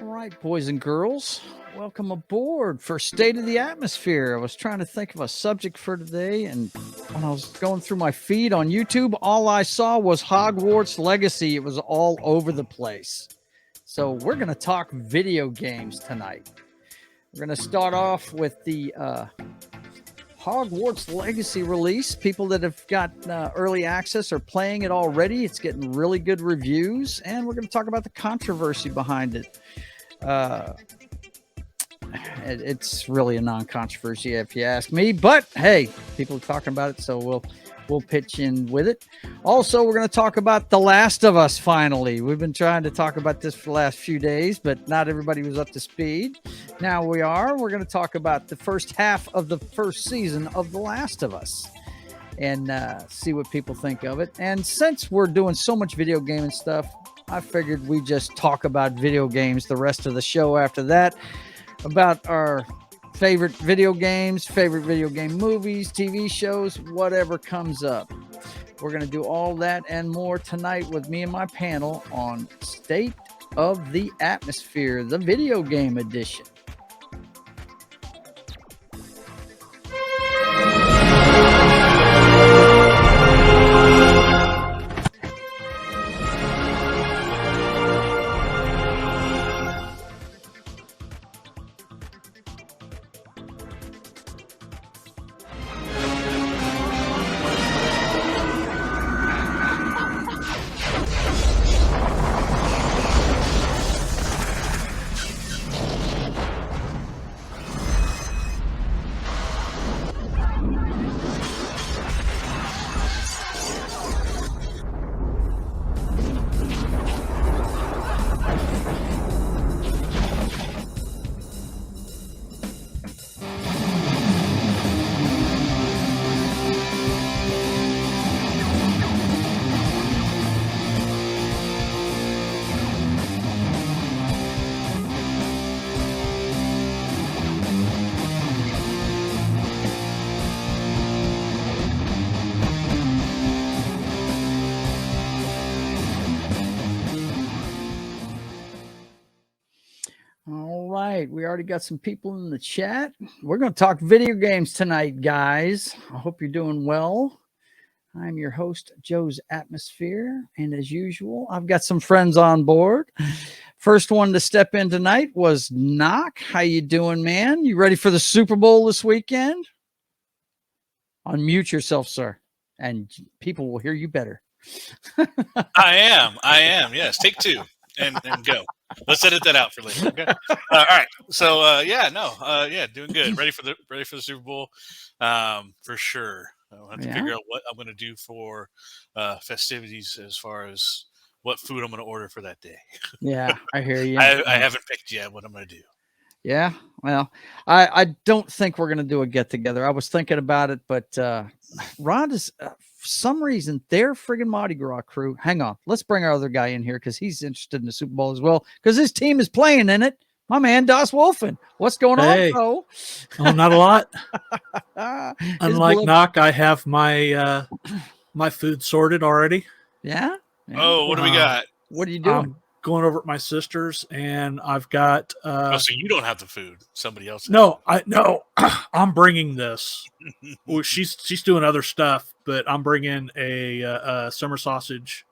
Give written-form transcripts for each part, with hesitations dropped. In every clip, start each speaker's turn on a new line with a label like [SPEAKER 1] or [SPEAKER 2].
[SPEAKER 1] All right, boys and girls, welcome aboard for State of the Atmosphere. I was trying to think of a subject for today, and when I was going through my feed on YouTube, all I saw was Hogwarts Legacy. It was all over the place. So we're going to talk video games tonight. We're going to start off with the Hogwarts Legacy release. People that have got early access are playing it already. It's getting really good reviews, and we're going to talk about the controversy behind it. It's really a non-controversy if you ask me, but hey, people are talking about it, so we'll pitch in with it. Also, we're going to talk about The Last of Us. Finally, we've been trying to talk about this for the last few days, but not everybody was up to speed. Now we are. We're going to talk about the first half of the first season of The Last of Us and see what people think of it. And since we're doing so much video game and stuff, I figured we just talk about video games the rest of the show after that, about our favorite video games, favorite video game movies, TV shows, whatever comes up. We're going to do all that and more tonight with me and my panel on State of the Atmosphere, the video game edition. We already got some people in the chat. We're going to talk video games tonight, guys. I hope you're doing well. I'm your host, Joe's Atmosphere, and as usual, I've got some friends on board. First one to step in tonight was Noc. How you doing, man? You ready for the Super Bowl this weekend? Unmute yourself, sir, and people will hear you better.
[SPEAKER 2] I am. Yes, take two and go. Let's edit that out for later. Okay. All right. So doing good. Ready for the Super Bowl, for sure. I'll have to figure out what I'm going to do for festivities as far as what food I'm going to order for that day.
[SPEAKER 1] Yeah, I hear you.
[SPEAKER 2] I haven't picked yet what I'm going to do.
[SPEAKER 1] Yeah, well, I don't think we're going to do a get together. I was thinking about it, but Rod is, for some reason, their friggin' Mardi Gras crew. Hang on. Let's bring our other guy in here because he's interested in the Super Bowl as well because his team is playing in it. My man, Daswolfen. What's going on, bro?
[SPEAKER 3] Oh, not a lot. Unlike Noc, I have my my food sorted already.
[SPEAKER 1] Yeah?
[SPEAKER 2] Oh, what do we got?
[SPEAKER 1] What are you doing?
[SPEAKER 3] I'm going over at my sister's, and I've got.
[SPEAKER 2] So you don't have the food; somebody else.
[SPEAKER 3] No, I'm bringing this. Well, she's doing other stuff, but I'm bringing a summer sausage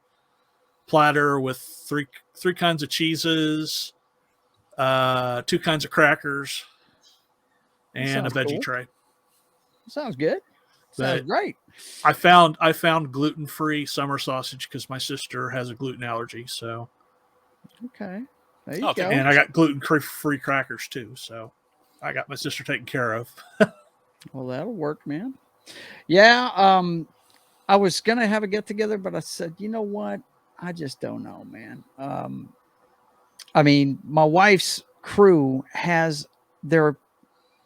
[SPEAKER 3] platter with three kinds of cheeses, 2 kinds of crackers, and a veggie tray.
[SPEAKER 1] Sounds good. Sounds great.
[SPEAKER 3] I found gluten-free summer sausage because my sister has a gluten allergy. So
[SPEAKER 1] okay, there you go.
[SPEAKER 3] And I got gluten-free crackers too. So I got my sister taken care of.
[SPEAKER 1] Well, that'll work, man. Yeah, I was gonna have a get together, but I said, you know what? I just don't know, man. I mean, my wife's crew has their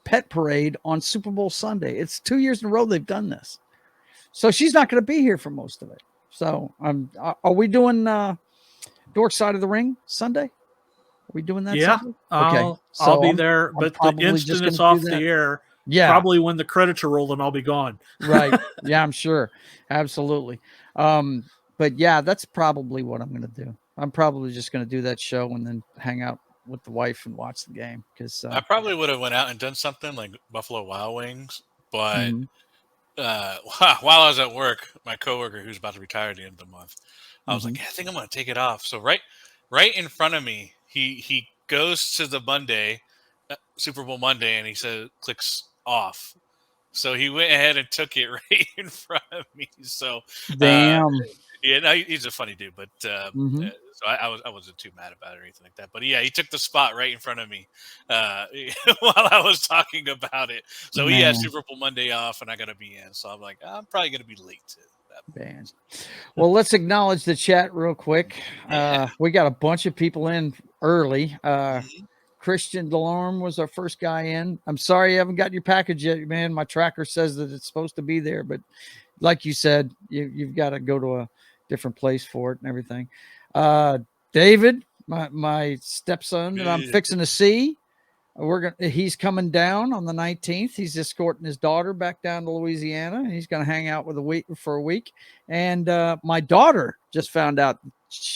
[SPEAKER 1] pet parade on Super Bowl Sunday. It's 2 years in a row they've done this. So she's not going to be here for most of it. So are we doing Dork Side of the Ring Sunday? Are we doing that?
[SPEAKER 3] Yeah.
[SPEAKER 1] Sunday? Okay.
[SPEAKER 3] I'll be there, but the instant it's off the air, probably when the credits are rolling, I'll be gone.
[SPEAKER 1] Right. Yeah, I'm sure. Absolutely. But yeah, that's probably what I'm going to do. I'm probably just going to do that show and then hang out with the wife and watch the game because
[SPEAKER 2] I probably would have went out and done something like Buffalo Wild Wings, but while I was at work, my coworker who's about to retire at the end of the month, I was like, yeah, I think I'm gonna take it off. So right in front of me, he goes to the Monday, Super Bowl Monday, and he says clicks off. So he went ahead and took it right in front of me. So
[SPEAKER 1] damn.
[SPEAKER 2] yeah, no, he's a funny dude, but so I wasn't too mad about it or anything like that. But yeah, he took the spot right in front of me while I was talking about it. So he had
[SPEAKER 1] Man.
[SPEAKER 2] Super Bowl Monday off, and I got to be in. So I'm like, I'm probably going to be late to that.
[SPEAKER 1] Man. Well, let's acknowledge the chat real quick.
[SPEAKER 2] Yeah.
[SPEAKER 1] We got a bunch of people in early.
[SPEAKER 2] Mhm.
[SPEAKER 1] Christian Delorme was our first guy in. I'm sorry you haven't got your package yet, man. My tracker says that it's supposed to be there, but like you said, you've got to go to a different place for it and everything. David, my stepson that I'm fixing to see, he's coming down on the 19th. He's escorting his daughter back down to Louisiana. He's going to hang out for a week. And my daughter just found out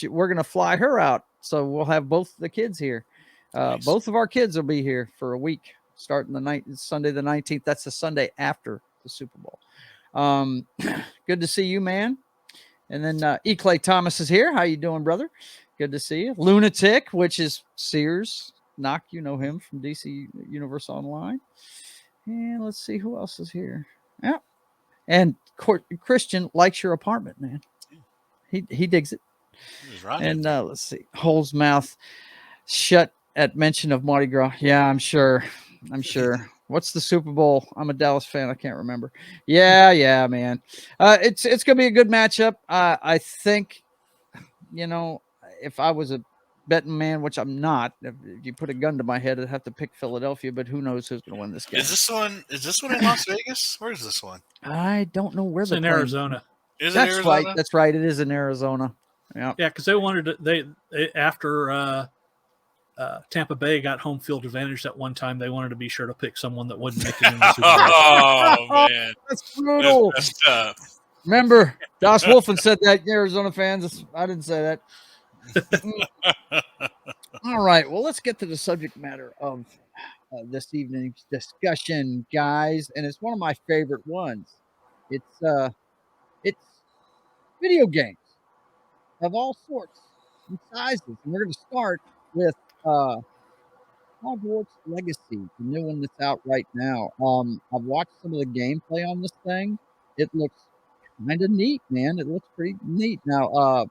[SPEAKER 1] we're going to fly her out. So we'll have both the kids here.
[SPEAKER 2] Nice.
[SPEAKER 1] Both of our kids will be here for a week starting Sunday the 19th. That's the Sunday after the Super Bowl. Good to see you, man. And then E. Clay Thomas is here. How you doing, brother? Good to see you. Lunatic, which is Sears Noc, you know him from DC Universe Online. And let's see who else is here. Yeah. And Christian likes your apartment, man. He digs it. And let's see. Hole's mouth shut at mention of Mardi Gras. Yeah, I'm sure. What's the Super Bowl? I'm a Dallas fan. I can't remember. Yeah, man. It's gonna be a good matchup. I think, if I was a betting man, which I'm not, if you put a gun to my head, I'd have to pick Philadelphia. But who knows who's gonna win this game?
[SPEAKER 2] Is this one in Las Vegas? Where is this one?
[SPEAKER 1] I don't know where
[SPEAKER 3] it's in Arizona.
[SPEAKER 2] Is it Arizona?
[SPEAKER 1] Right. That's right. It is in Arizona. Yeah.
[SPEAKER 3] Yeah, because they wanted to. They after Tampa Bay got home field advantage that one time, they wanted to be sure to pick someone that wouldn't make it in the Super Bowl.
[SPEAKER 2] Oh man,
[SPEAKER 1] that's brutal.
[SPEAKER 2] That's tough.
[SPEAKER 1] Remember, Daswolfen said that. Arizona fans. I didn't say that. All right. Well, let's get to the subject matter of this evening's discussion, guys, and it's one of my favorite ones. It's video games of all sorts and sizes, and we're going to start with Hogwarts Legacy, the new one that's out right now. I've watched some of the gameplay on this thing. It looks kind of neat, man. It looks pretty neat. Now,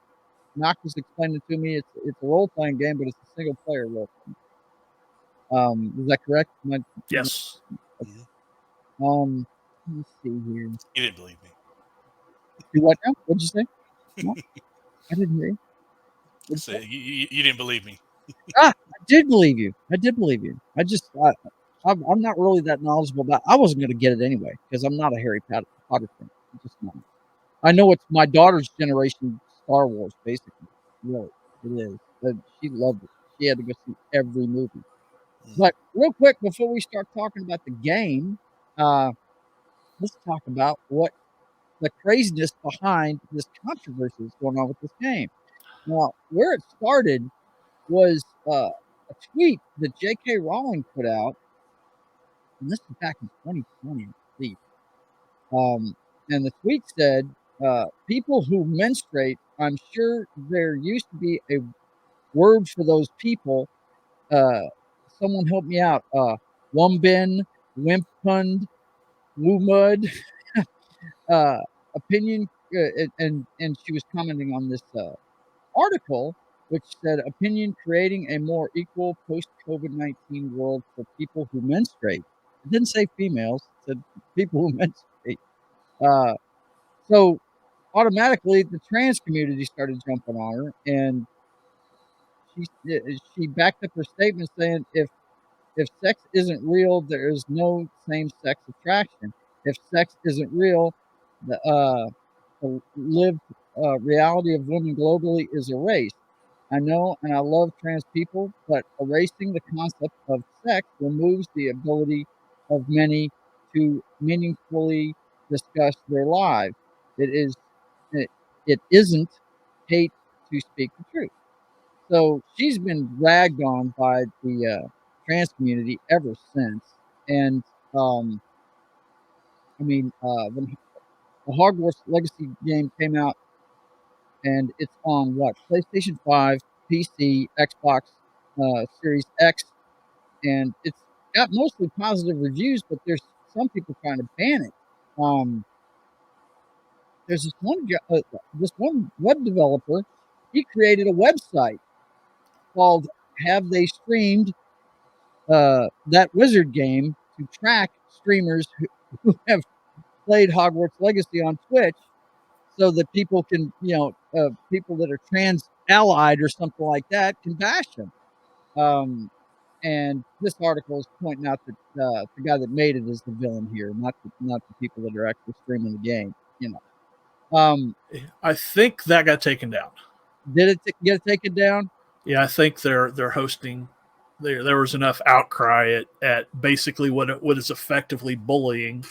[SPEAKER 1] Noc was explaining to me it's a role-playing game, but it's a single-player role-playing. Is that correct?
[SPEAKER 3] Yes.
[SPEAKER 1] Okay. Let me see here.
[SPEAKER 2] You didn't believe me.
[SPEAKER 1] You what now? What'd you say? No, I didn't hear you.
[SPEAKER 2] So you didn't believe me.
[SPEAKER 1] I did believe you. I just, I'm not really that knowledgeable about. I wasn't going to get it anyway because I'm not a Harry Potter fan. I'm just not. I know it's my daughter's generation Star Wars, basically. Really, it is. But she loved it. She had to go see every movie. But real quick, before we start talking about the game, let's talk about what the craziness behind this controversy is going on with this game. Now, where it started was a tweet that J.K. Rowling put out, and this was back in 2020, I believe. And the tweet said, people who menstruate, I'm sure there used to be a word for those people. Someone help me out. Wumbin, Wimpund, Wumud, opinion, and she was commenting on this article, which said opinion creating a more equal post-COVID-19 world for people who menstruate. It didn't say females, it said people who menstruate. So automatically the trans community started jumping on her, and she backed up her statement saying if sex isn't real, there is no same-sex attraction. If sex isn't real, the lived reality of women globally is erased. I know and I love trans people, but erasing the concept of sex removes the ability of many to meaningfully discuss their lives. It isn't hate to speak the truth. So she's been ragged on by the trans community ever since. And I mean, when the Hogwarts Legacy game came out, and it's on what, PlayStation 5, PC, Xbox Series X, and it's got mostly positive reviews, but there's some people trying to ban it. There's this one web developer. He created a website called "Have They Streamed That Wizard Game" to track streamers who have played Hogwarts Legacy on Twitch, so that people can, people that are trans allied or something like that can bash them. And this article is pointing out that the guy that made it is the villain here, not the people that are actually streaming the game.
[SPEAKER 3] I think that got taken down.
[SPEAKER 1] Did it get it taken down?
[SPEAKER 3] Yeah, I think they're hosting. There was enough outcry at basically what is effectively bullying.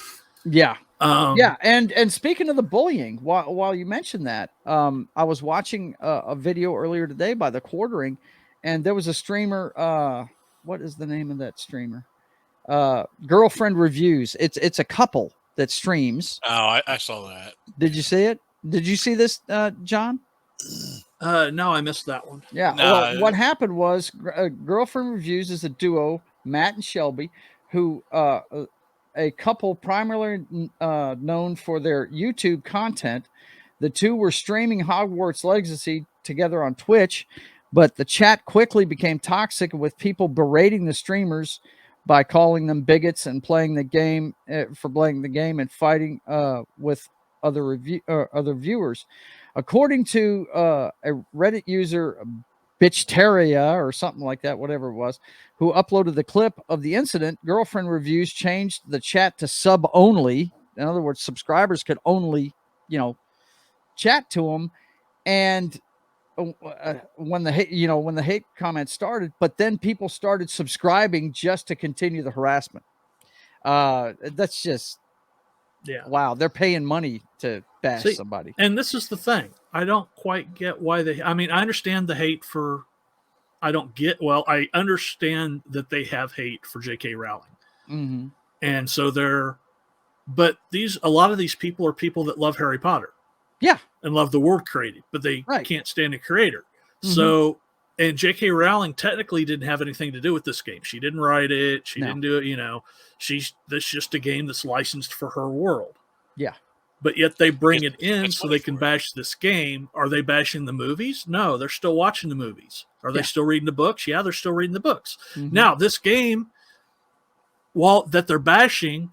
[SPEAKER 1] Yeah. And speaking of the bullying, while you mentioned that, I was watching a video earlier today by The Quartering, and there was a streamer. What is the name of that streamer? Girlfriend Reviews. It's a couple that streams.
[SPEAKER 2] Oh, I saw that.
[SPEAKER 1] Did you see it? Did you see this, John?
[SPEAKER 3] No, I missed that one.
[SPEAKER 1] Yeah.
[SPEAKER 2] No.
[SPEAKER 1] Well, what happened was Girlfriend Reviews is a duo, Matt and Shelby, who a couple primarily known for their YouTube content. The two were streaming Hogwarts Legacy together on Twitch, but the chat quickly became toxic with people berating the streamers by calling them bigots and playing the game for playing the game and fighting with other viewers. According to a Reddit user, Bitchteria or something like that, whatever it was, who uploaded the clip of the incident, Girlfriend Reviews changed the chat to sub only. In other words, subscribers could only, chat to them. And when the hate comments started, but then people started subscribing just to continue the harassment. That's just, wow. They're paying money to bash somebody.
[SPEAKER 3] And this is the thing. I don't quite get why I understand the hate for, I understand that they have hate for J.K. Rowling.
[SPEAKER 1] Mm-hmm.
[SPEAKER 3] And so a lot of these people are people that love Harry Potter.
[SPEAKER 1] Yeah.
[SPEAKER 3] And love the world created, but they can't stand a creator. Mm-hmm. So, and J.K. Rowling technically didn't have anything to do with this game. She didn't write it. She didn't do it. This just a game that's licensed for her world.
[SPEAKER 1] Yeah.
[SPEAKER 3] But yet they bring it in so they can bash this game. Are they bashing the movies? No, they're still watching the movies. Are they still reading the books? Yeah, they're still reading the books. Mm-hmm. Now, this game, that they're bashing,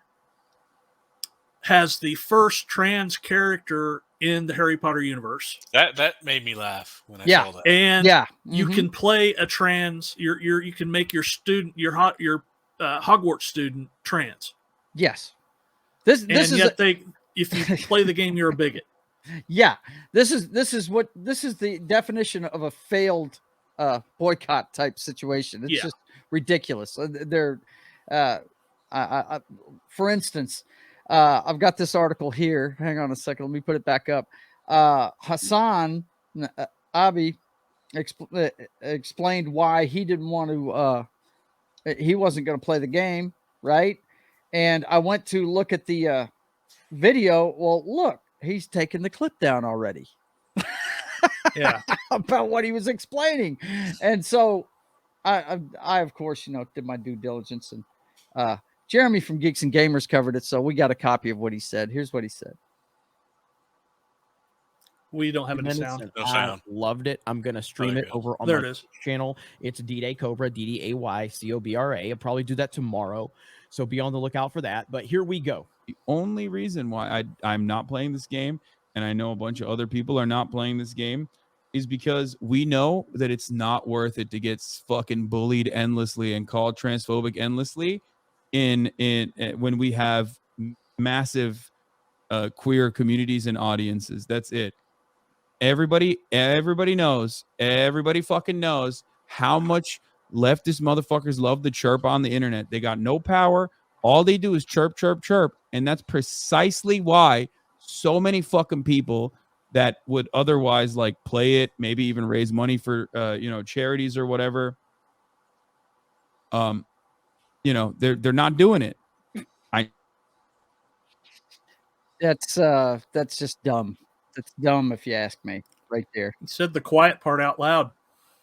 [SPEAKER 3] has the first trans character in the Harry Potter universe.
[SPEAKER 2] That made me laugh when I saw that.
[SPEAKER 3] And you can play a trans. You can make your student, your Hogwarts student, trans.
[SPEAKER 1] Yes. This is
[SPEAKER 3] if you play the game, you're a bigot.
[SPEAKER 1] Yeah. This is the definition of a failed boycott type situation. It's just ridiculous. They're for instance, I've got this article here. Hang on a second. Let me put it back up. Hassan Abi explained why he didn't want to, he wasn't going to play the game, right? And I went to look at the video. Well, look, he's taken the clip down already.
[SPEAKER 3] Yeah.
[SPEAKER 1] About what he was explaining. And so I of course, did my due diligence, and Jeremy from Geeks and Gamers covered it, so we got a copy of what he said. Here's what he said.
[SPEAKER 3] We don't have any sound.
[SPEAKER 2] No sound.
[SPEAKER 4] Loved it. I'm going to stream it over on my channel. It's D-Day Cobra, DDAY Cobra. I'll probably do that tomorrow, so be on the lookout for that. But here we go.
[SPEAKER 5] The only reason why I'm not playing this game, and I know a bunch of other people are not playing this game, is because we know that it's not worth it to get fucking bullied endlessly and called transphobic endlessly in when we have massive queer communities and audiences. That's it. Everybody knows, everybody fucking knows how much leftist motherfuckers love the chirp on the internet. They got no power. All they do is chirp, chirp, chirp. And that's precisely why so many fucking people that would otherwise like play it, maybe even raise money for charities or whatever. They're not doing it.
[SPEAKER 1] That's just dumb. That's dumb if you ask me, right there.
[SPEAKER 3] He said the quiet part out loud.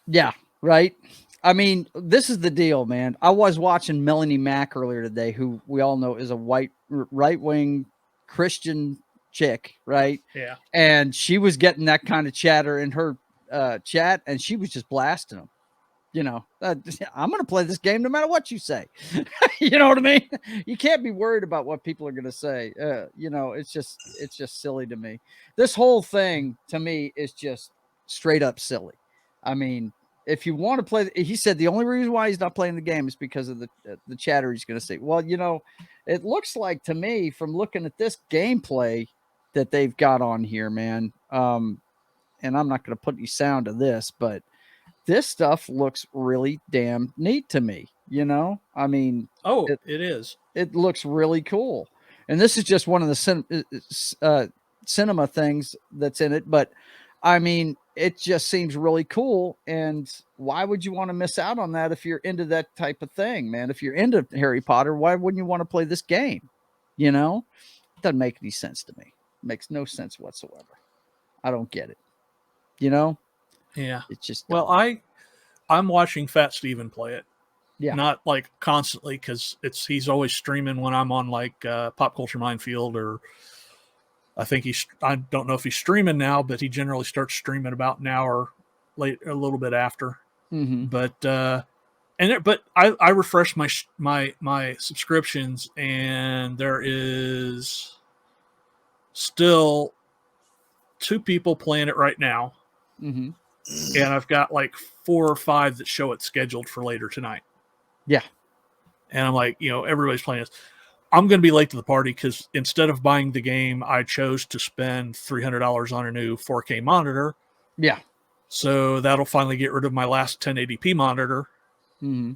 [SPEAKER 1] Yeah, right. I mean, this is the deal, man. I was watching Melanie Mack earlier today, who we all know is a right-wing Christian chick, right?
[SPEAKER 3] Yeah.
[SPEAKER 1] And she was getting that kind of chatter in her chat, and she was just blasting them. I'm going to play this game no matter what you say. You know what I mean? You can't be worried about what people are going to say. It's just silly to me. This whole thing to me is just straight up silly. I mean, if you want to play, he said the only reason why he's not playing the game is because of the chatter he's going to say. Well, it looks like to me from looking at this gameplay that they've got on here, man. And I'm not going to put any sound to this, but this stuff looks really damn neat to me. I mean,
[SPEAKER 3] it is.
[SPEAKER 1] It looks really cool. And this is just one of the cinema things that's in it. But I mean, it just seems really cool. And why would you want to miss out on that if you're into that type of thing, man? If you're into Harry Potter, why wouldn't you want to play this game? It doesn't make any sense to me. It makes no sense whatsoever. I don't get it.
[SPEAKER 3] Yeah.
[SPEAKER 1] It's just
[SPEAKER 3] dumb. Well, I'm watching Fat Steven play it.
[SPEAKER 1] Yeah.
[SPEAKER 3] Not like constantly because he's always streaming when I'm on like Pop Culture Minefield, or I don't know if he's streaming now, but he generally starts streaming about an hour late, a little bit after.
[SPEAKER 1] Mm-hmm.
[SPEAKER 3] But I refresh my subscriptions, and there is still 2 people playing it right now.
[SPEAKER 1] Mm-hmm.
[SPEAKER 3] And I've got like 4 or 5 that show it scheduled for later tonight.
[SPEAKER 1] Yeah.
[SPEAKER 3] And I'm like, everybody's playing this. I'm going to be late to the party because instead of buying the game, I chose to spend $300 on a new 4K monitor.
[SPEAKER 1] Yeah.
[SPEAKER 3] So that'll finally get rid of my last 1080p monitor.
[SPEAKER 1] Mm-hmm.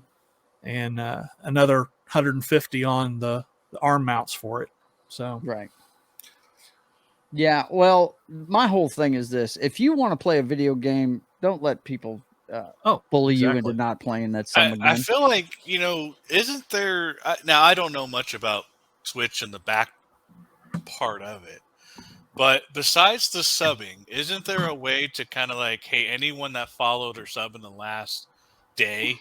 [SPEAKER 3] And another 150 on the arm mounts for it. So
[SPEAKER 1] right. Yeah, well, my whole thing is this. If you want to play a video game, don't let people bully you into not playing that again.
[SPEAKER 2] I feel like, isn't there... now, I don't know much about Switch and the back part of it. But besides the subbing, isn't there a way to kind of like, hey, anyone that followed or subbed in the last day,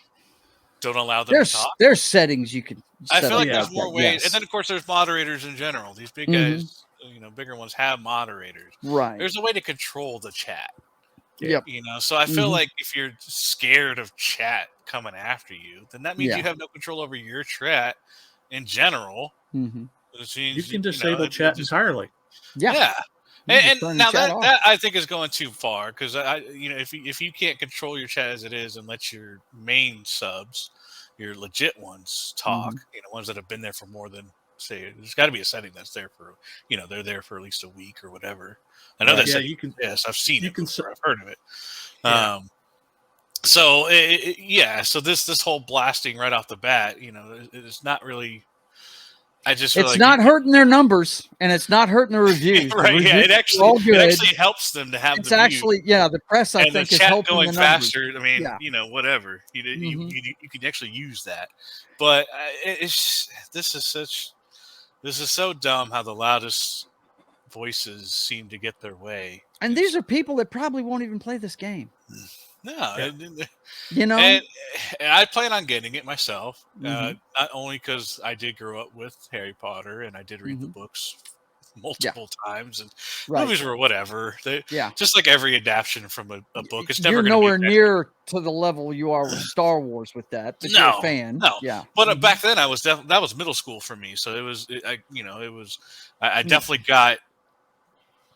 [SPEAKER 2] don't allow them to talk?
[SPEAKER 1] There's settings you can
[SPEAKER 2] I feel like there's more ways.
[SPEAKER 1] Yes.
[SPEAKER 2] And then, of course, there's moderators in general. These big guys... bigger ones have moderators.
[SPEAKER 1] Right.
[SPEAKER 2] There's a way to control the chat.
[SPEAKER 1] Yep.
[SPEAKER 2] So I feel like if you're scared of chat coming after you, then that means you have no control over your chat in general.
[SPEAKER 1] Mm-hmm.
[SPEAKER 3] You can disable chat entirely.
[SPEAKER 1] Yeah.
[SPEAKER 2] And now that I think is going too far because if you can't control your chat as it is and let your main subs, your legit ones talk, ones that have been there for more than say, there's got to be a setting that's there for, they're there for at least a week or whatever. I know that setting. Yes, I've seen it before. I've heard of it. Yeah. So this whole blasting right off the bat, it's not really. I just feel
[SPEAKER 1] it's not hurting their numbers and it's not hurting the reviews.
[SPEAKER 2] Right?
[SPEAKER 1] The
[SPEAKER 2] reviews it actually helps them to have.
[SPEAKER 1] It's actually the press. I think
[SPEAKER 2] the
[SPEAKER 1] is
[SPEAKER 2] chat
[SPEAKER 1] helping
[SPEAKER 2] going
[SPEAKER 1] the numbers.
[SPEAKER 2] faster. I mean, whatever you can actually use that, but this is so dumb how the loudest voices seem to get their way.
[SPEAKER 1] And these are people that probably won't even play this game.
[SPEAKER 2] No.
[SPEAKER 1] And
[SPEAKER 2] I plan on getting it myself, not only because I did grow up with Harry Potter and I did read the books multiple times and movies were whatever. Just like every adaptation from a book. It's never
[SPEAKER 1] You're nowhere near to the level you are with Star Wars with that. But you're a fan.
[SPEAKER 2] No.
[SPEAKER 1] Yeah.
[SPEAKER 2] But back then I was that was middle school for me. So I definitely got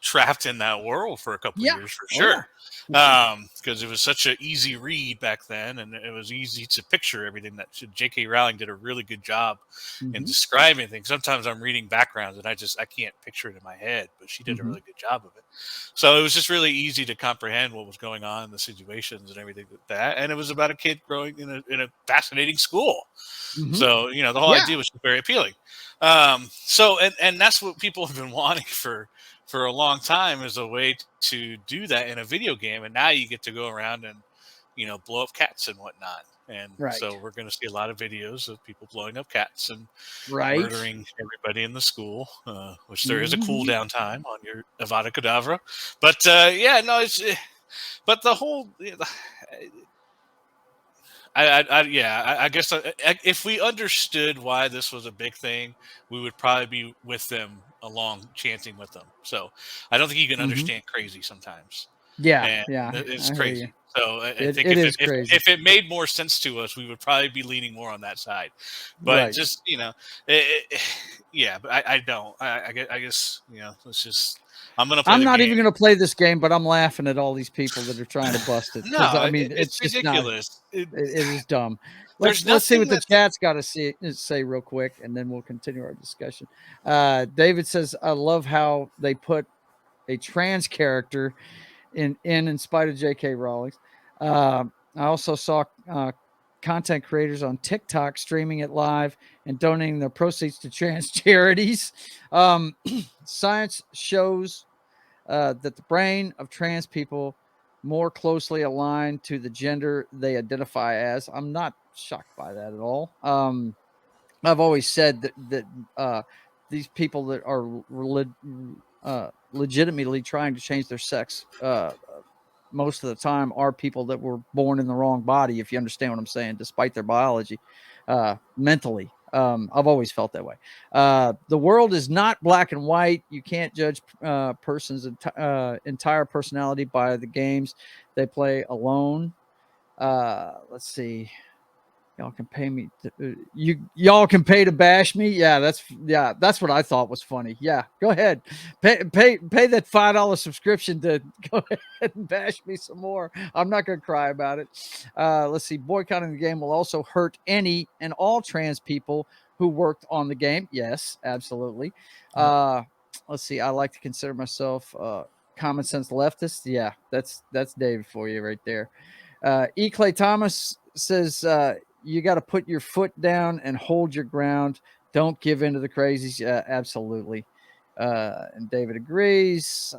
[SPEAKER 2] trapped in that world for a couple of years for sure. Because it was such an easy read back then, and it was easy to picture everything. That J.K. Rowling did a really good job in describing things. Sometimes I'm reading backgrounds and I can't picture it in my head, but she did a really good job of it. So it was just really easy to comprehend what was going on in the situations and everything like that. And it was about a kid growing in a fascinating school. So the whole idea was very appealing. And that's what people have been wanting for for a long time as a way to do that in a video game, and now you get to go around and blow up cats and whatnot. And so we're going to see a lot of videos of people blowing up cats and murdering everybody in the school, which there is a cooldown time on your Avada Kedavra. But but the whole. I guess if we understood why this was a big thing, we would probably be with them along, chanting with them. So I don't think you can understand crazy sometimes.
[SPEAKER 1] Yeah,
[SPEAKER 2] it's crazy. So I think if it made more sense to us, we would probably be leaning more on that side. But just but I don't. I guess it's just. I'm
[SPEAKER 1] not even going to play this game, but I'm laughing at all these people that are trying to bust it.
[SPEAKER 2] No,
[SPEAKER 1] I mean, it's
[SPEAKER 2] ridiculous.
[SPEAKER 1] It is dumb. Let's see what the chat's got to say real quick, and then we'll continue our discussion. David says, "I love how they put a trans character in spite of J.K. Rowling." I also saw content creators on TikTok streaming it live and donating their proceeds to trans charities. Science shows that the brain of trans people more closely aligned to the gender they identify as. I'm not shocked by that at all. I've always said that these people that are legitimately trying to change their sex most of the time are people that were born in the wrong body, if you understand what I'm saying, despite their biology, mentally. I've always felt that way. The world is not black and white. You can't judge person's entire personality by the games they play alone. Let's see. Y'all can pay me. Y'all can pay to bash me. Yeah, that's what I thought was funny. Yeah, go ahead, pay that $5 subscription to go ahead and bash me some more. I'm not gonna cry about it. Let's see. Boycotting the game will also hurt any and all trans people who worked on the game. Yes, absolutely. Let's see. I like to consider myself common sense leftist. Yeah, that's David for you right there. E. Clay Thomas says. You got to put your foot down and hold your ground. Don't give in to the crazies. Absolutely. And David agrees.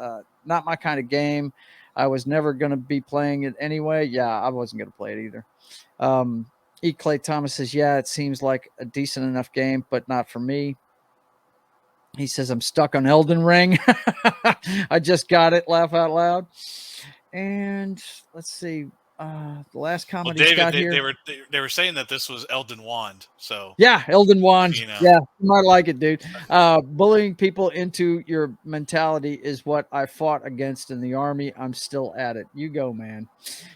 [SPEAKER 1] Not my kind of game. I was never going to be playing it anyway. Yeah, I wasn't going to play it either. E. Clay Thomas says, yeah, it seems like a decent enough game, but not for me. He says, I'm stuck on Elden Ring. I just got it. Laugh out loud. And let's see. The last comment
[SPEAKER 2] David,
[SPEAKER 1] got here.
[SPEAKER 2] They were saying that this was Elden Wand. So
[SPEAKER 1] yeah, Elden Wand. Yeah, you might like it, dude. Bullying people into your mentality is what I fought against in the army. I'm still at it. You go, man.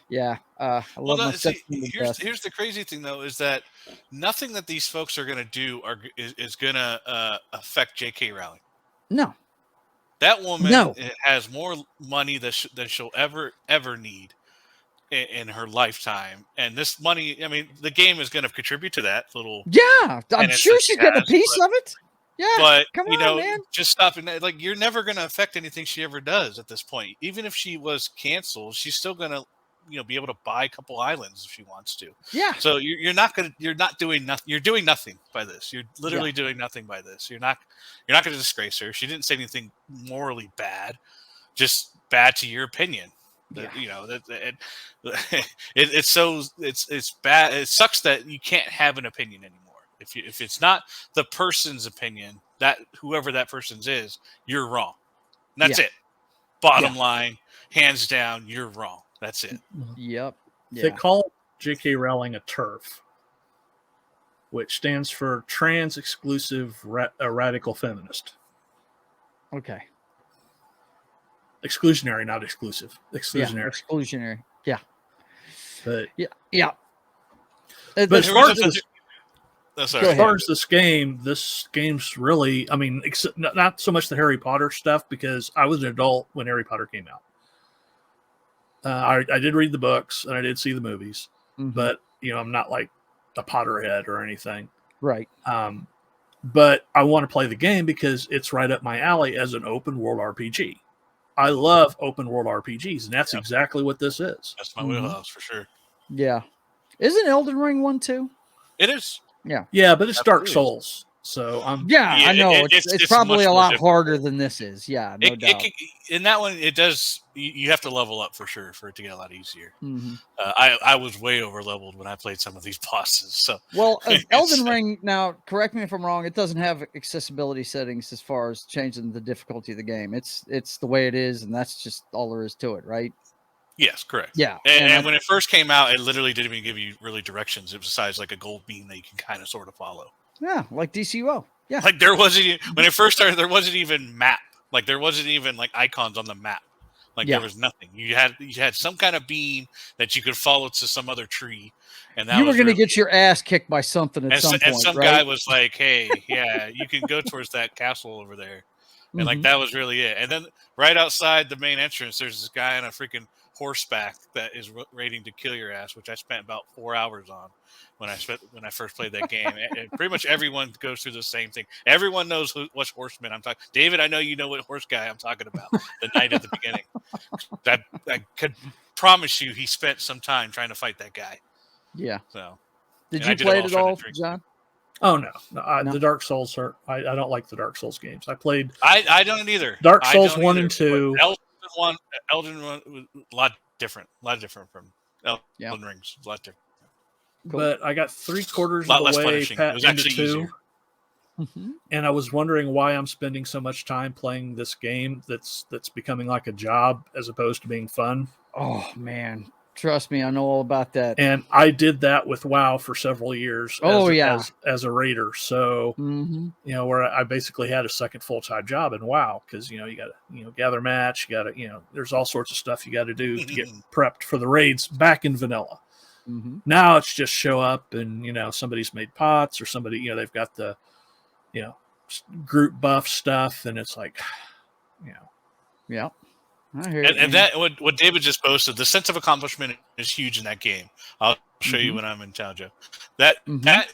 [SPEAKER 1] Yeah. I love myself.
[SPEAKER 2] Here's the crazy thing, though, is that nothing that these folks are going to do is going to affect J.K. Rowling.
[SPEAKER 1] No.
[SPEAKER 2] That woman has more money than she'll ever need in her lifetime, and this money, I mean, the game is going to contribute to that little.
[SPEAKER 1] Yeah, I'm sure she's getting a piece of it. Yeah,
[SPEAKER 2] but
[SPEAKER 1] come on, man.
[SPEAKER 2] Just stopping that, like, you're never going to affect anything she ever does at this point. Even if she was canceled, she's still going to, be able to buy a couple islands if she wants to.
[SPEAKER 1] Yeah.
[SPEAKER 2] So you're not doing nothing. You're doing nothing by this. You're literally doing nothing by this. You're not going to disgrace her. She didn't say anything morally bad, just bad to your opinion. It's bad. It sucks that you can't have an opinion anymore. If it's not the person's opinion, that whoever that person's is, you're wrong. And that's it. Bottom line, hands down, you're wrong. That's it.
[SPEAKER 1] Yep.
[SPEAKER 3] Yeah. They call J.K. Rowling a TERF, which stands for Trans Exclusive Radical Feminist.
[SPEAKER 1] Okay.
[SPEAKER 3] Exclusionary, not exclusive. Exclusionary.
[SPEAKER 1] Yeah, exclusionary. Yeah.
[SPEAKER 3] But
[SPEAKER 1] yeah.
[SPEAKER 3] But as far as this game's really, I mean, not so much the Harry Potter stuff, because I was an adult when Harry Potter came out. I did read the books and I did see the movies, but I'm not like a Potterhead or anything.
[SPEAKER 1] Right.
[SPEAKER 3] But I want to play the game because it's right up my alley as an open world RPG. I love open world RPGs, and that's exactly what this is.
[SPEAKER 2] That's my wheelhouse for sure.
[SPEAKER 1] Yeah. Isn't Elden Ring one too?
[SPEAKER 2] It is.
[SPEAKER 1] Yeah.
[SPEAKER 3] Yeah, but it's Dark Souls. So I'm
[SPEAKER 1] I know it's probably a lot harder than this is. Yeah, no doubt.
[SPEAKER 2] In that one, it does. You have to level up for sure for it to get a lot easier.
[SPEAKER 1] Mm-hmm.
[SPEAKER 2] I was way over leveled when I played some of these bosses. So
[SPEAKER 1] Elden Ring. Now, correct me if I'm wrong. It doesn't have accessibility settings as far as changing the difficulty of the game. It's the way it is, and that's just all there is to it, right?
[SPEAKER 2] Yes, correct.
[SPEAKER 1] Yeah,
[SPEAKER 2] and when it first came out, it literally didn't even give you really directions. It was besides like a gold beam that you can kind of sort of follow.
[SPEAKER 1] Yeah, like DCUO. Yeah,
[SPEAKER 2] like there wasn't when it first started. There wasn't even map. Like there wasn't even like icons on the map. Like there was nothing. You had some kind of beam that you could follow to some other tree, and that
[SPEAKER 1] you were going to get your ass kicked by something at some point.
[SPEAKER 2] And some
[SPEAKER 1] right?
[SPEAKER 2] guy was like, "Hey, yeah, you can go towards that castle over there," and like that was really it. And then right outside the main entrance, there's this guy on a freaking horseback that is waiting to kill your ass, which I spent about 4 hours on when I first played that game. And pretty much everyone goes through the same thing. Everyone knows what horseman I'm talking. David, I know you know what horse guy I'm talking about. The knight at the beginning. I could promise you, he spent some time trying to fight that guy.
[SPEAKER 1] Yeah.
[SPEAKER 2] So,
[SPEAKER 1] did you play it at all, John?
[SPEAKER 3] Oh no. The Dark Souls are. I don't like the Dark Souls games. I played.
[SPEAKER 2] I don't either.
[SPEAKER 3] Dark Souls 1 and 2.
[SPEAKER 2] Elden One, a lot different from Elden Rings. A lot different.
[SPEAKER 1] Cool.
[SPEAKER 3] But I got 3/4 of the way
[SPEAKER 2] it was actually
[SPEAKER 3] into 2, and I was wondering why I'm spending so much time playing this game that's becoming like a job as opposed to being fun.
[SPEAKER 1] Oh man, trust me, I know all about that.
[SPEAKER 3] And I did that with WoW for several years. As a raider, so where I basically had a second full-time job in WoW because you got to gather match, you got to there's all sorts of stuff you got to do to get prepped for the raids back in vanilla. Now it's just show up and somebody's made pots or somebody they've got the group buff stuff and it's like
[SPEAKER 1] yeah.
[SPEAKER 2] And that what David just posted, the sense of accomplishment is huge in that game. I'll show you when I'm in town, Joe. That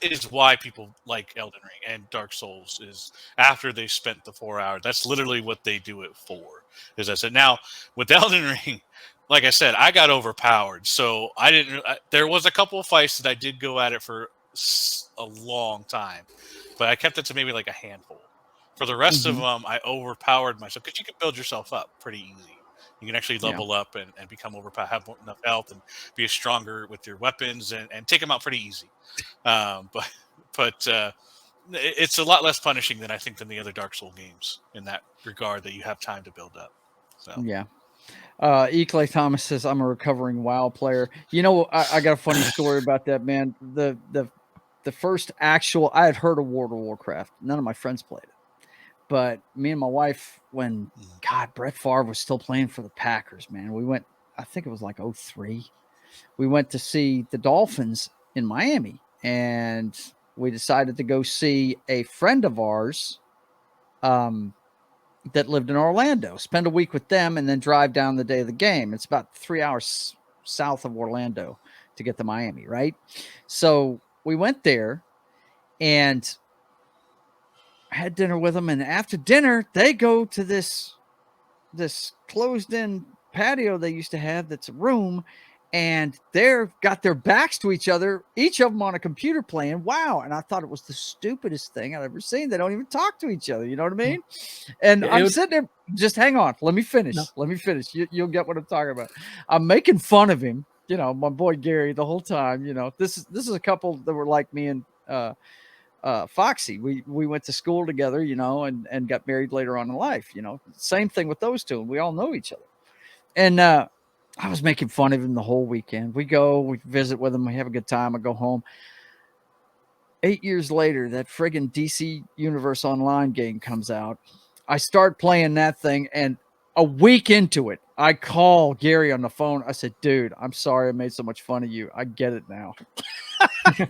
[SPEAKER 2] is why people like Elden Ring and Dark Souls is after they spent the 4 hours. That's literally what they do it for. As I said, now with Elden Ring, like I said, I got overpowered, so I didn't. There was a couple of fights that I did go at it for a long time, but I kept it to maybe like a handful. For the rest of them, I overpowered myself because you can build yourself up pretty easy. You can actually level up and become overpowered, have enough health, and be stronger with your weapons and take them out pretty easy. But it's a lot less punishing than I think than the other Dark Souls games in that regard that you have time to build up. So
[SPEAKER 1] yeah. Clay Thomas says I'm a recovering WoW player. I got a funny story about that, man. The first actual I had heard of World of Warcraft. None of my friends played it. But me and my wife, when Brett Favre was still playing for the Packers, man, we went, I think it was like 2003. We went to see the Dolphins in Miami, and we decided to go see a friend of ours that lived in Orlando, spend a week with them, and then drive down the day of the game. It's about 3 hours south of Orlando to get to Miami, right? So we went there, and I had dinner with them, and after dinner, they go to this closed-in patio they used to have that's a room, and they're got their backs to each other, each of them on a computer playing WoW. And I thought it was the stupidest thing I've ever seen. They don't even talk to each other. You know what I mean? And I'm sitting there, just hang on. Let me finish. No. Let me finish. You'll get what I'm talking about. I'm making fun of him, my boy Gary, the whole time. This is a couple that were like me and Foxy. We went to school together, and got married later on in life. Same thing with those two, and we all know each other. And I was making fun of him the whole weekend. We visit with him, we have a good time. I go home. 8 years later, that friggin' DC Universe Online game comes out. I start playing that thing, and a week into it, I call Gary on the phone. I said, dude, I'm sorry I made so much fun of you. I get it now.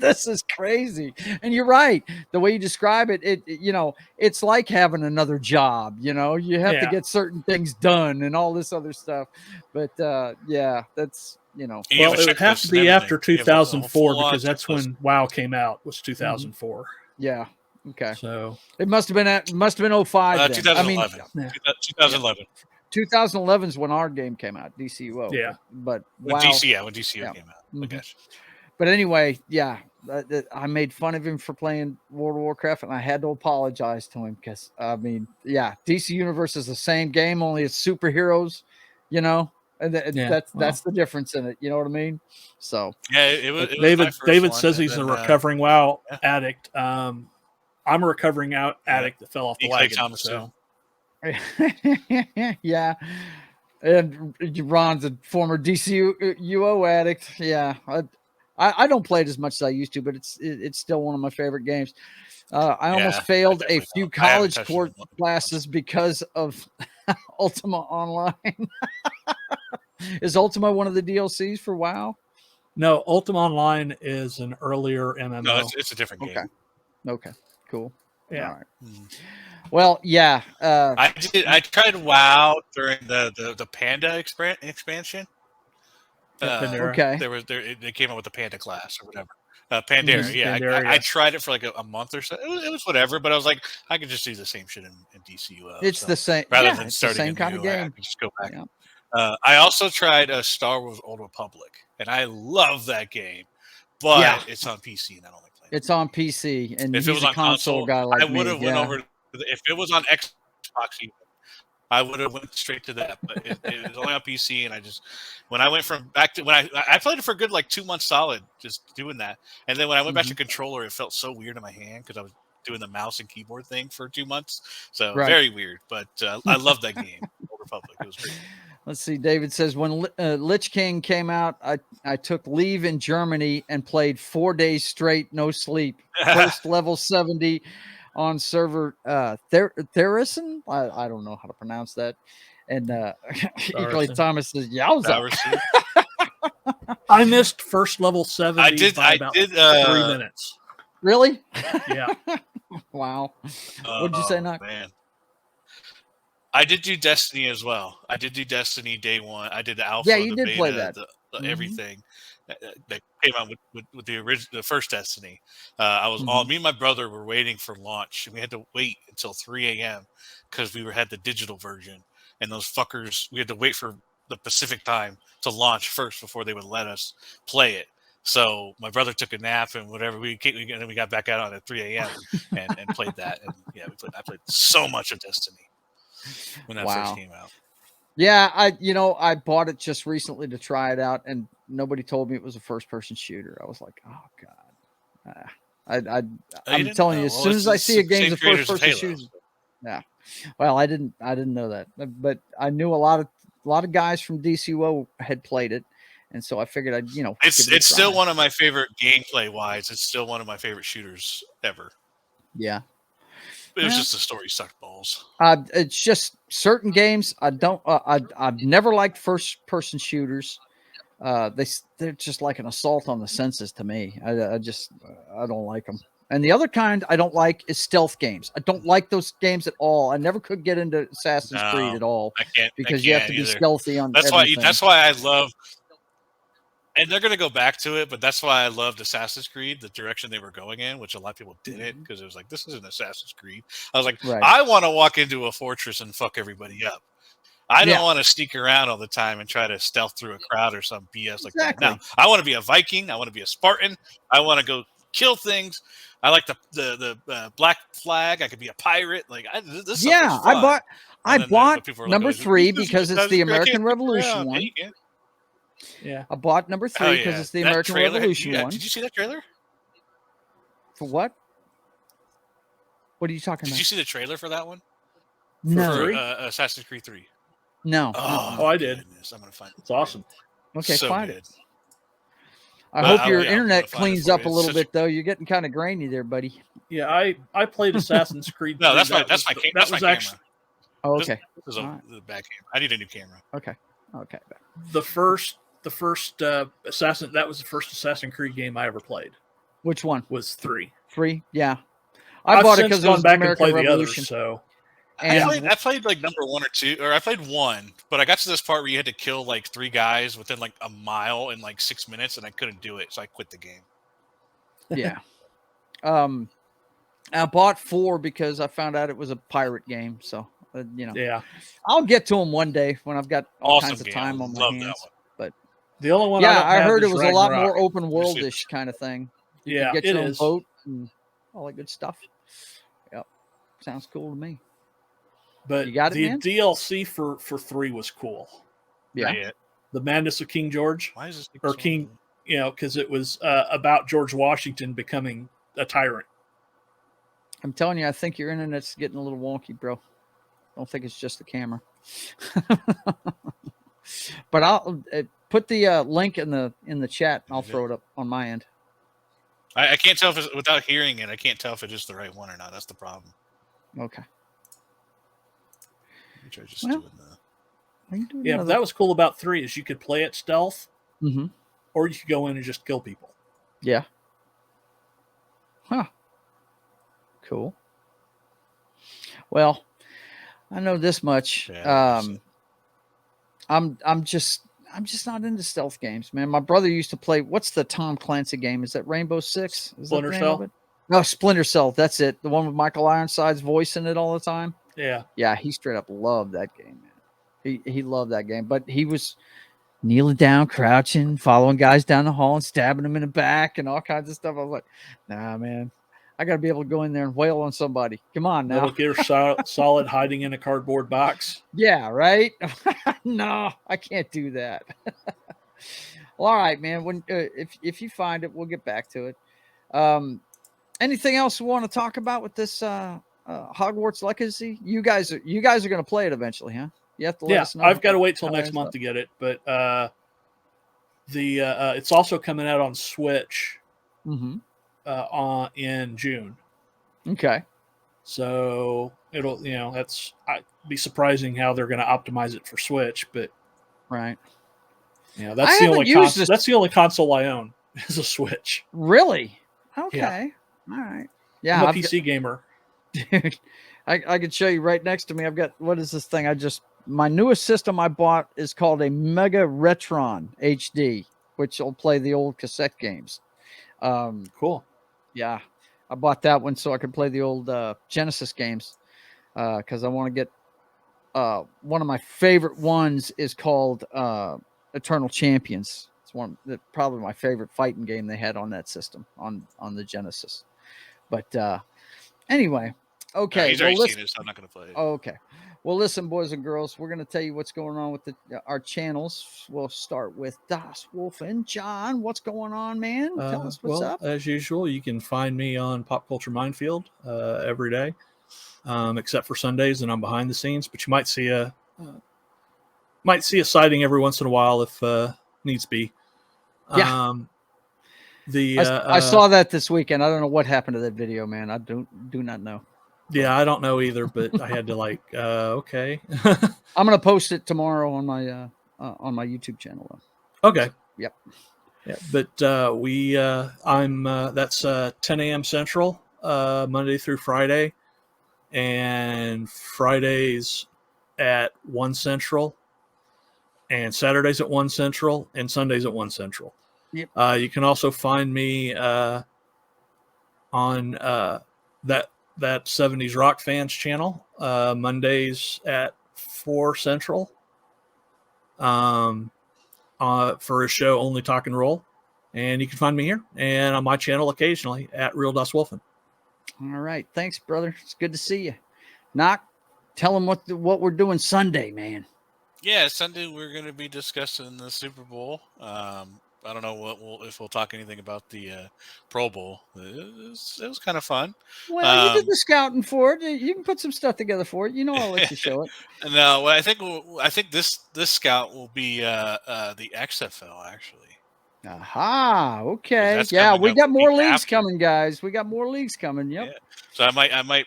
[SPEAKER 1] This is crazy. And you're right. The way you describe it, it's like having another job. You have to get certain things done and all this other stuff. But that's,
[SPEAKER 3] Well, it would have to be after 2004 because that's when WoW came out, was 2004.
[SPEAKER 1] Yeah. Okay.
[SPEAKER 3] So
[SPEAKER 1] it must have been 2005.
[SPEAKER 2] 2011. 2011.
[SPEAKER 1] 2011 is when our game came out, DCUO.
[SPEAKER 3] Yeah.
[SPEAKER 1] But
[SPEAKER 2] when DCO came out. I guess.
[SPEAKER 1] But anyway, yeah, I made fun of him for playing World of Warcraft, and I had to apologize to him because, I mean, yeah, DC Universe is the same game, only it's superheroes, you know, and that's the difference in it. You know what I mean? So
[SPEAKER 2] yeah, it was
[SPEAKER 3] David.
[SPEAKER 2] my first
[SPEAKER 3] David
[SPEAKER 2] one,
[SPEAKER 3] says
[SPEAKER 2] and
[SPEAKER 3] he's
[SPEAKER 2] then,
[SPEAKER 3] a recovering WoW
[SPEAKER 2] yeah.
[SPEAKER 3] addict. I'm a recovering addict that fell off the
[SPEAKER 2] Clay
[SPEAKER 3] wagon.
[SPEAKER 2] Thomas
[SPEAKER 3] So.
[SPEAKER 1] yeah. And Ron's a former DCUO addict. Yeah. I don't play it as much as I used to, but it's still one of my favorite games. I almost failed a few college classes because of Ultima Online. Is Ultima one of the DLCs for WoW?
[SPEAKER 3] No, Ultima Online is an earlier MMO.
[SPEAKER 2] No, it's a different game.
[SPEAKER 1] Okay, cool.
[SPEAKER 3] Yeah.
[SPEAKER 1] All right. Well, yeah.
[SPEAKER 2] I tried WoW during the Panda expansion.
[SPEAKER 1] Okay.
[SPEAKER 2] They came up with the Panda class or whatever. Pandera, yeah.
[SPEAKER 3] Pandera,
[SPEAKER 2] I tried it for like a month or so. It was whatever, but I was like, I could just do the same shit in DCUO.
[SPEAKER 1] It's the same.
[SPEAKER 2] Rather than
[SPEAKER 1] it's
[SPEAKER 2] starting
[SPEAKER 1] the same kind of game.
[SPEAKER 2] I could just go back. Yeah. I also tried Star Wars Old Republic, and I love that game, but it's on PC, and I don't like playing.
[SPEAKER 1] It's on PC, and
[SPEAKER 2] if it was on console
[SPEAKER 1] guy like
[SPEAKER 2] I would have went over.
[SPEAKER 1] Yeah.
[SPEAKER 2] If it was on Xbox, I would have went straight to that, but it was only on PC, and when I went back to when I played it for a good like 2 months solid, just doing that, and then when I went back to controller, it felt so weird in my hand because I was doing the mouse and keyboard thing for 2 months, so very weird. But I love that game, Old Republic. It was great.
[SPEAKER 1] Let's see. David says when Lich King came out, I took leave in Germany and played 4 days straight, no sleep. First level 70. On server Theresen, I don't know how to pronounce that, and Clay Thomas says yowza.
[SPEAKER 3] I missed first level 70. I did 3 minutes.
[SPEAKER 1] Really?
[SPEAKER 3] Yeah.
[SPEAKER 1] Wow. What'd you say, Noc?
[SPEAKER 2] Man. I did do Destiny as well. I did do Destiny day one. I did the alpha.
[SPEAKER 1] Yeah, you did
[SPEAKER 2] beta,
[SPEAKER 1] play that.
[SPEAKER 2] Everything that came out with the first Destiny. I was all me and my brother were waiting for launch, and we had to wait until 3 a.m. because we had the digital version, and those fuckers we had to wait for the Pacific time to launch first before they would let us play it. So my brother took a nap and whatever. And then we got back out on at 3 a.m. and played that. And yeah, I played so much of Destiny when that first came out.
[SPEAKER 1] Yeah, I bought it just recently to try it out, and nobody told me it was a first-person shooter. I was like, oh god. I'm telling you, as soon as I see a game's a first-person shooter, yeah. Well, I didn't know that, but I knew a lot of guys from DCUO had played it, and so I figured I'd
[SPEAKER 2] It's still one of my favorite gameplay-wise. It's still one of my favorite shooters ever.
[SPEAKER 1] Yeah.
[SPEAKER 2] It was just the story sucked balls.
[SPEAKER 1] It's just certain games I don't. I've never liked first-person shooters. They're just like an assault on the senses to me. I don't like them. And the other kind I don't like is stealth games. I don't like those games at all. I never could get into Assassin's Creed at all because you have to be stealthy on.
[SPEAKER 2] That's why I love. And they're going to go back to it, but that's why I loved Assassin's Creed, the direction they were going in, which a lot of people didn't because it was like, this isn't Assassin's Creed. I was like, I want to walk into a fortress and fuck everybody up. I don't want to sneak around all the time and try to stealth through a crowd or some BS like that. No, I want to be a Viking. I want to be a Spartan. I want to go kill things. I like the black flag. I could be a pirate. Like this. Yeah,
[SPEAKER 1] I bought number 3 because it's the American Revolution one.
[SPEAKER 3] Yeah,
[SPEAKER 1] I bought number 3 because it's the American Revolution one.
[SPEAKER 2] Did you see that trailer?
[SPEAKER 1] For what? What are you talking about?
[SPEAKER 2] Did you see the trailer for that one?
[SPEAKER 1] No.
[SPEAKER 2] For Assassin's Creed 3.
[SPEAKER 1] No.
[SPEAKER 3] Oh, I did.
[SPEAKER 2] Goodness, I'm gonna find it.
[SPEAKER 3] It's awesome.
[SPEAKER 1] Okay, find it. I hope your internet cleans up a little bit, though. You're getting kind of grainy there, buddy.
[SPEAKER 3] Yeah, I played Assassin's Creed.
[SPEAKER 2] No, that's my camera.
[SPEAKER 1] Oh, okay.
[SPEAKER 2] This is the back camera. I need a new camera.
[SPEAKER 1] Okay.
[SPEAKER 3] The first Assassin. That was the first Assassin's Creed game I ever played.
[SPEAKER 1] Which one?
[SPEAKER 3] Was 3.
[SPEAKER 1] 3? Yeah. I bought it because it was
[SPEAKER 3] back
[SPEAKER 1] American
[SPEAKER 3] and played
[SPEAKER 1] Revolution.
[SPEAKER 3] The others, so.
[SPEAKER 2] And I played like number 1 or 2, or I played 1, but I got to this part where you had to kill like 3 guys within like a mile in like 6 minutes, and I couldn't do it, so I quit the game.
[SPEAKER 1] Yeah. I bought 4 because I found out it was a pirate game, so
[SPEAKER 3] Yeah,
[SPEAKER 1] I'll get to them one day when I've got all kinds of
[SPEAKER 2] game.
[SPEAKER 1] time on my hands. But
[SPEAKER 3] The only one
[SPEAKER 1] Yeah,
[SPEAKER 3] I
[SPEAKER 1] heard it
[SPEAKER 3] is
[SPEAKER 1] was a lot
[SPEAKER 3] Ragnarok.
[SPEAKER 1] more open worldish kind of thing. You
[SPEAKER 3] Yeah,
[SPEAKER 1] could get your
[SPEAKER 3] it
[SPEAKER 1] own
[SPEAKER 3] is.
[SPEAKER 1] boat and all that good stuff. Yep, sounds cool to me.
[SPEAKER 3] But
[SPEAKER 1] you got it,
[SPEAKER 3] the
[SPEAKER 1] man?
[SPEAKER 3] DLC for 3 was cool.
[SPEAKER 1] Yeah,
[SPEAKER 2] Not yet.
[SPEAKER 3] The Madness of King George,
[SPEAKER 2] Why is this
[SPEAKER 3] or King, because it was about George Washington becoming a tyrant.
[SPEAKER 1] I'm telling you, I think your internet's getting a little wonky, bro. I don't think it's just the camera. But I'll put the link in the chat, and I'll throw it up on my end.
[SPEAKER 2] I can't tell if it's, without hearing it. I can't tell if it is the right one or not. That's the problem.
[SPEAKER 1] Okay.
[SPEAKER 2] Let me try just doing the.
[SPEAKER 3] Yeah, but that was cool about 3 is you could play it stealth, or you could go in and just kill people.
[SPEAKER 1] Yeah. Huh. Cool. Well, I know this much.
[SPEAKER 2] Yeah,
[SPEAKER 1] I'm just not into stealth games, man. My brother used to play. What's the Tom Clancy game? Is that Rainbow Six? Is
[SPEAKER 3] Splinter
[SPEAKER 1] that the name of
[SPEAKER 3] Cell?
[SPEAKER 1] it? No, Splinter Cell. That's it. The one with Michael Ironside's voice in it all the time.
[SPEAKER 3] Yeah.
[SPEAKER 1] Yeah, he straight up loved that game, man. He loved that game, but he was kneeling down, crouching, following guys down the hall and stabbing them in the back and all kinds of stuff. I was like, nah, man. I got to be able to go in there and wail on somebody. Come on now.
[SPEAKER 3] Metal Gear Solid hiding in a cardboard box.
[SPEAKER 1] Yeah, right? No, I can't do that. Well, all right, man. When if you find it, we'll get back to it. Anything else we want to talk about with this Hogwarts Legacy? You guys are going to play it eventually, huh? You have to let us know.
[SPEAKER 3] I've got to wait till next month to get it, but it's also coming out on Switch in June.
[SPEAKER 1] Okay.
[SPEAKER 3] So it'll, I'd be surprising how they're going to optimize it for Switch, but
[SPEAKER 1] right.
[SPEAKER 3] That's the only console I own is a Switch.
[SPEAKER 1] Really? Okay.
[SPEAKER 3] Yeah.
[SPEAKER 1] All right. Yeah.
[SPEAKER 3] I'm a PC gamer.
[SPEAKER 1] Dude, I could show you right next to me. I've got, what is this thing? My newest system I bought is called a Mega Retron HD, which will play the old cassette games.
[SPEAKER 3] Cool.
[SPEAKER 1] Yeah. I bought that one so I could play the old Genesis games because I want to get one of my favorite ones is called Eternal Champions. It's probably my favorite fighting game they had on that system on the Genesis. But anyway, okay.
[SPEAKER 2] No, he's already seen it, so I'm not going to play it.
[SPEAKER 1] Okay. Well, listen, boys and girls, we're going to tell you what's going on with our channels. We'll start with Daswolfen. John, what's going on, man? Tell us what's up.
[SPEAKER 3] As usual, you can find me on Pop Culture Minefield every day, except for Sundays, and I'm behind the scenes. But you might see a sighting every once in a while if needs be.
[SPEAKER 1] Yeah. I saw that this weekend. I don't know what happened to that video, man. I do not know.
[SPEAKER 3] Yeah, I don't know either, but I had to okay.
[SPEAKER 1] I'm gonna post it tomorrow on my YouTube channel.
[SPEAKER 3] Though. Okay.
[SPEAKER 1] Yep.
[SPEAKER 3] Yeah, but I'm that's 10 a.m. Central, Monday through Friday, and Fridays at 1 Central, and Saturdays at 1 Central, and Sundays at 1 Central.
[SPEAKER 1] Yep.
[SPEAKER 3] You can also find me on that 70s Rock Fans channel, Mondays at 4 Central, for a show only Talk and Roll. And you can find me here and on my channel occasionally at Real Daswolfen.
[SPEAKER 1] All right. Thanks, brother. It's good to see you. Noc, tell them what we're doing Sunday, man.
[SPEAKER 2] Yeah, Sunday we're going to be discussing the Super Bowl. I don't know if we'll talk anything about the Pro Bowl. It was kind of fun.
[SPEAKER 1] Well, you did the scouting for it. You can put some stuff together for it. I'll let you show it.
[SPEAKER 2] No, I think this scout will be the XFL actually.
[SPEAKER 1] Aha. Okay. Yeah, we got more leagues coming, guys. We got more leagues coming. Yep.
[SPEAKER 2] Yeah. So I might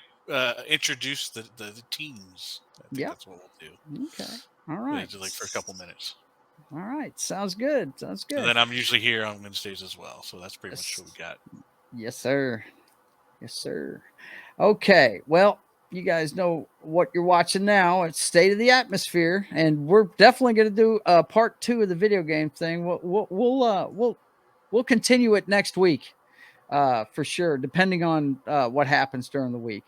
[SPEAKER 2] introduce the teams. I think that's what we'll do.
[SPEAKER 1] Okay. All right.
[SPEAKER 2] For a couple minutes.
[SPEAKER 1] All right. Sounds good. And
[SPEAKER 2] then I'm usually here on Wednesdays as well. So that's pretty much what we got.
[SPEAKER 1] Yes, sir. Yes, sir. Okay. Well, you guys know what you're watching now. It's State of the Atmosphere, and we're definitely going to do part 2 of the video game thing. We'll continue it next week for sure, depending on what happens during the week.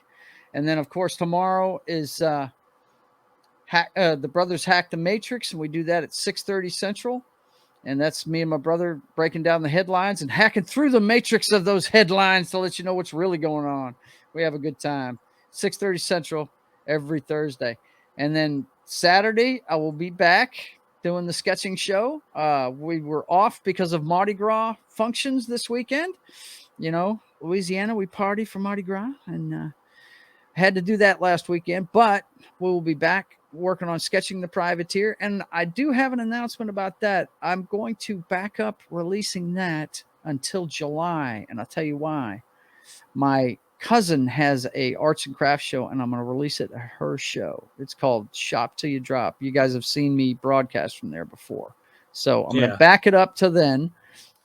[SPEAKER 1] And then, of course, tomorrow is the Brothers Hack the Matrix, and we do that at 6:30 Central. And that's me and my brother breaking down the headlines and hacking through the matrix of those headlines to let you know what's really going on. We have a good time. 6:30 Central every Thursday. And then Saturday, I will be back doing the sketching show. We were off because of Mardi Gras functions this weekend. You know, Louisiana, we party for Mardi Gras, and had to do that last weekend. But we will be back working on sketching the Privateer. And I do have an announcement about that. I'm going to back up releasing that until July. And I'll tell you why. My cousin has a arts and crafts show, and I'm going to release it at her show. It's called Shop Till You Drop. You guys have seen me broadcast from there before. So I'm going to back it up to then,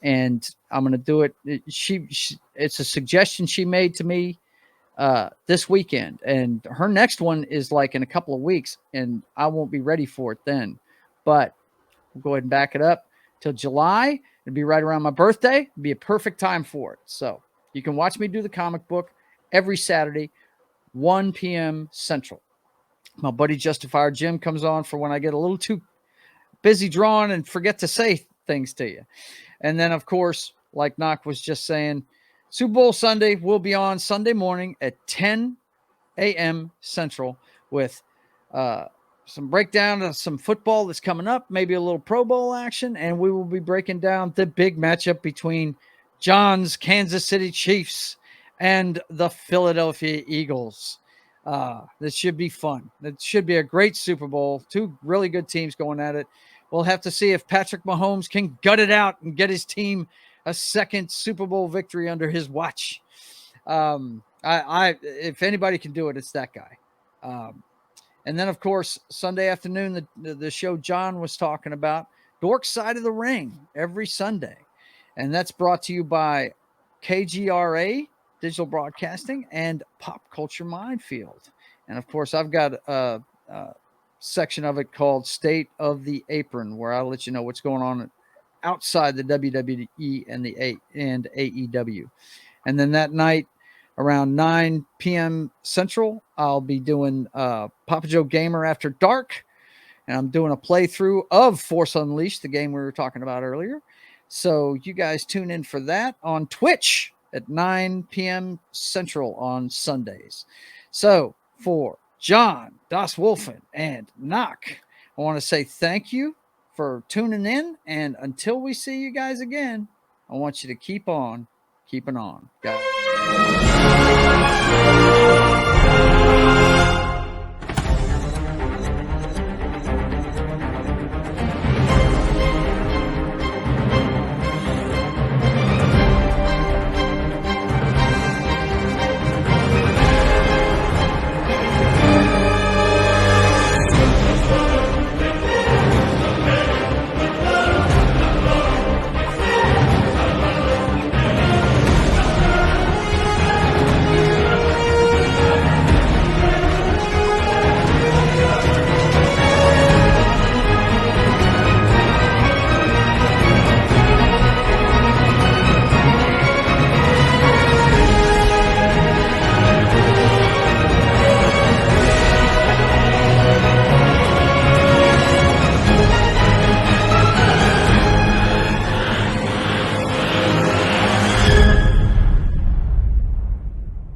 [SPEAKER 1] and I'm going to do it. It's a suggestion she made to me this weekend, and her next one is like in a couple of weeks, and I won't be ready for it then, but we'll go ahead and back it up till July. It'll be right around my birthday. It'll be a perfect time for it. So you can watch me do the comic book every Saturday, 1 p.m. Central. My buddy Justifier Jim comes on for when I get a little too busy drawing and forget to say things to you. And then, of course, like Noc was just saying, Super Bowl Sunday will be on Sunday morning at 10 a.m. Central with some breakdown of some football that's coming up, maybe a little Pro Bowl action, and we will be breaking down the big matchup between John's Kansas City Chiefs and the Philadelphia Eagles. This should be fun. It should be a great Super Bowl. Two really good teams going at it. We'll have to see if Patrick Mahomes can gut it out and get his team a second Super Bowl victory under his watch. If anybody can do it, it's that guy. And then, of course, Sunday afternoon, the show John was talking about, Dork Side of the Ring, every Sunday. And that's brought to you by KGRA, Digital Broadcasting, and Pop Culture Minefield. And, of course, I've got a section of it called State of the Apron, where I'll let you know what's going on outside the WWE and AEW. And then that night around 9 p.m. Central, I'll be doing Papa Joe Gamer After Dark. And I'm doing a playthrough of Force Unleashed, the game we were talking about earlier. So you guys tune in for that on Twitch at 9 p.m. Central on Sundays. So for John, Daswolfen, and Noc, I want to say thank you for tuning in, and until we see you guys again, I want you to keep on keeping on, guys.